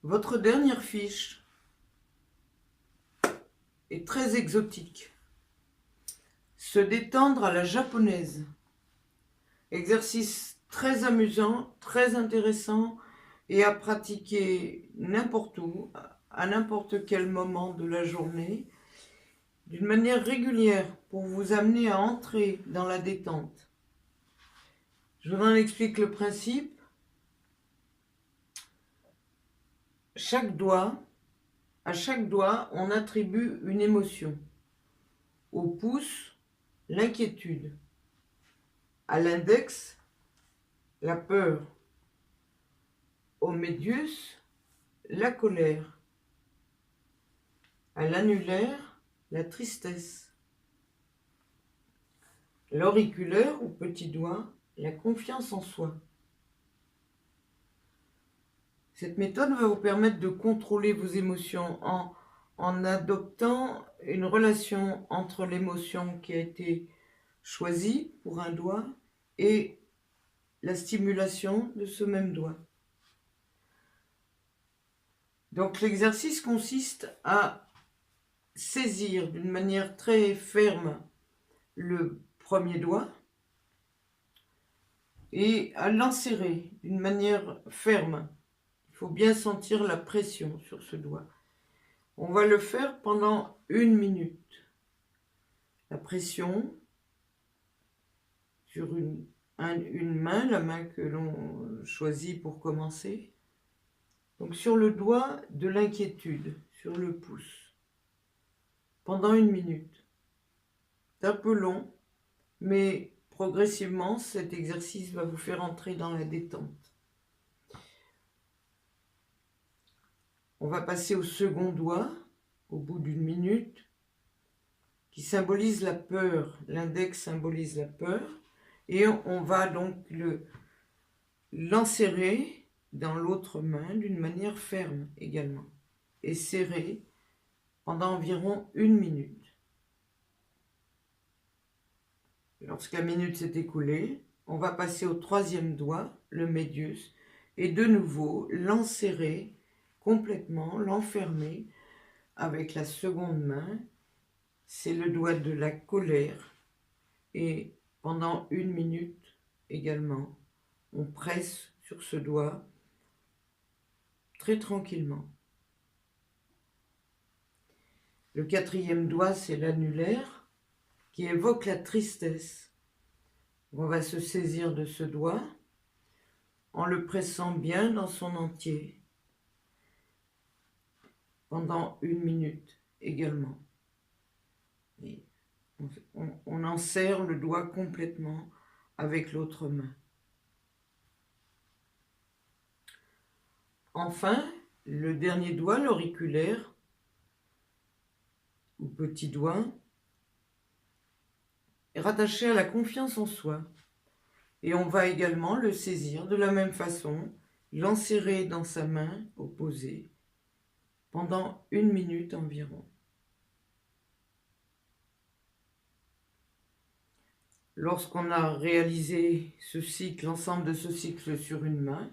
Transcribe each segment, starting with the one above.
Votre dernière fiche est très exotique. Se détendre à la japonaise. Exercice très amusant, très intéressant et à pratiquer n'importe où, à n'importe quel moment de la journée, d'une manière régulière pour vous amener à entrer dans la détente. Je vous en explique le principe. À chaque doigt, on attribue une émotion. Au pouce, l'inquiétude. À l'index, la peur. Au médius, la colère. À l'annulaire, la tristesse. L'auriculaire ou petit doigt, la confiance en soi. Cette méthode va vous permettre de contrôler vos émotions en adoptant une relation entre l'émotion qui a été choisie pour un doigt et la stimulation de ce même doigt. Donc l'exercice consiste à saisir d'une manière très ferme le premier doigt et à l'enserrer d'une manière ferme. Il faut bien sentir la pression sur ce doigt. On va le faire pendant 1 minute. La pression sur une main, la main que l'on choisit pour commencer. Donc sur le doigt de l'inquiétude, sur le pouce, pendant 1 minute. C'est un peu long, mais progressivement, cet exercice va vous faire entrer dans la détente. On va passer au second doigt, au bout d'1 minute, qui symbolise la peur. L'index symbolise la peur. Et on va donc l'enserrer dans l'autre main d'une manière ferme également. Et serrer pendant environ 1 minute. Lorsque la minute s'est écoulée, on va passer au troisième doigt, le médius, et de nouveau l'enserrer complètement, l'enfermer avec la seconde main. C'est le doigt de la colère. Et pendant 1 minute également, on presse sur ce doigt très tranquillement. Le quatrième doigt, c'est l'annulaire, qui évoque la tristesse. On va se saisir de ce doigt en le pressant bien dans son entier pendant 1 minute également. Et on enserre le doigt complètement avec l'autre main. Enfin, le dernier doigt, l'auriculaire, ou petit doigt, est rattaché à la confiance en soi. Et on va également le saisir de la même façon, l'enserrer dans sa main opposée pendant 1 minute environ. Lorsqu'on a réalisé ce cycle, l'ensemble de ce cycle sur une main,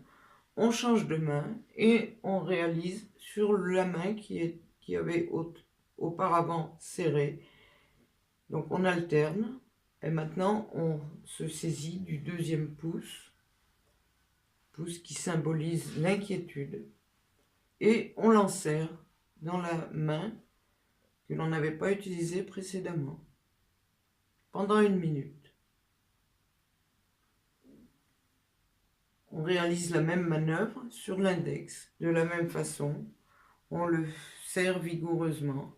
on change de main et on réalise sur la main qui avait auparavant serré. Donc on alterne et maintenant on se saisit du deuxième pouce qui symbolise l'inquiétude, et on l'enserre dans la main que l'on n'avait pas utilisée précédemment pendant 1 minute. On réalise la même manœuvre sur l'index. De la même façon, on le serre vigoureusement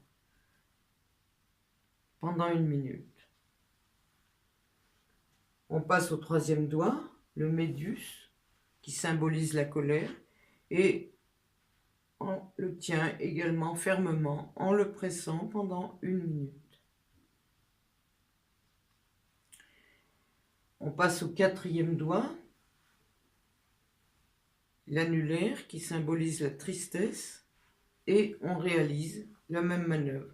pendant 1 minute. On passe au troisième doigt, le médius, qui symbolise la colère, et on le tient également fermement en le pressant pendant 1 minute. On passe au quatrième doigt, l'annulaire, qui symbolise la tristesse, et on réalise la même manœuvre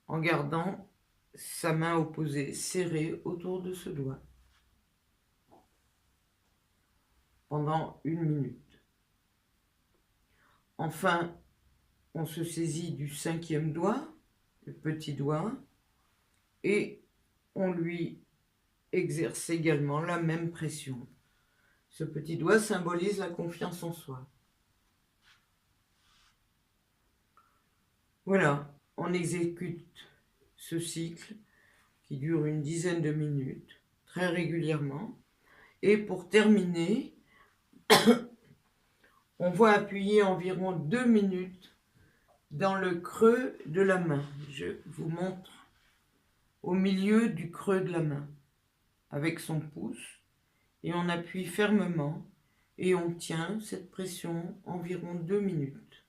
en gardant sa main opposée serrée autour de ce doigt pendant 1 minute. Enfin, on se saisit du 5e doigt, le petit doigt, et on lui exerce également la même pression. Ce petit doigt symbolise la confiance en soi. Voilà, on exécute ce cycle qui dure une dizaine de minutes, très régulièrement. Et pour terminer, on va appuyer environ 2 minutes dans le creux de la main. Je vous montre au milieu du creux de la main avec son pouce, et on appuie fermement et on tient cette pression environ 2 minutes.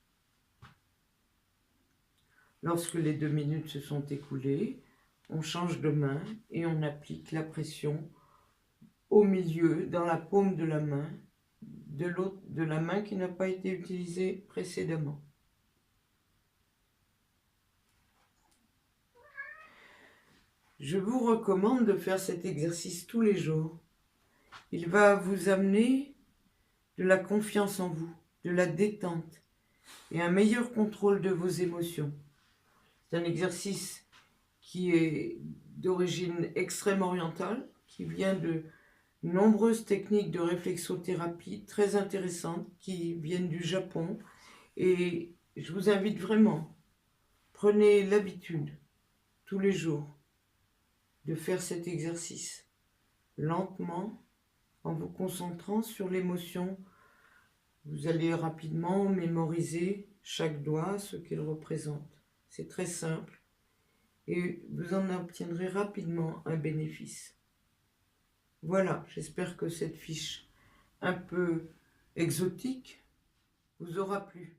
Lorsque les 2 minutes se sont écoulées, on change de main et on applique la pression au milieu, dans la paume de la main, de la main qui n'a pas été utilisée précédemment. Je vous recommande de faire cet exercice tous les jours. Il va vous amener de la confiance en vous, de la détente et un meilleur contrôle de vos émotions. C'est un exercice qui est d'origine extrême orientale, qui vient de nombreuses techniques de réflexothérapie très intéressantes qui viennent du Japon. Et je vous invite vraiment, prenez l'habitude tous les jours de faire cet exercice lentement en vous concentrant sur l'émotion. Vous allez rapidement mémoriser chaque doigt, ce qu'il représente. C'est très simple et vous en obtiendrez rapidement un bénéfice. Voilà, j'espère que cette fiche un peu exotique vous aura plu.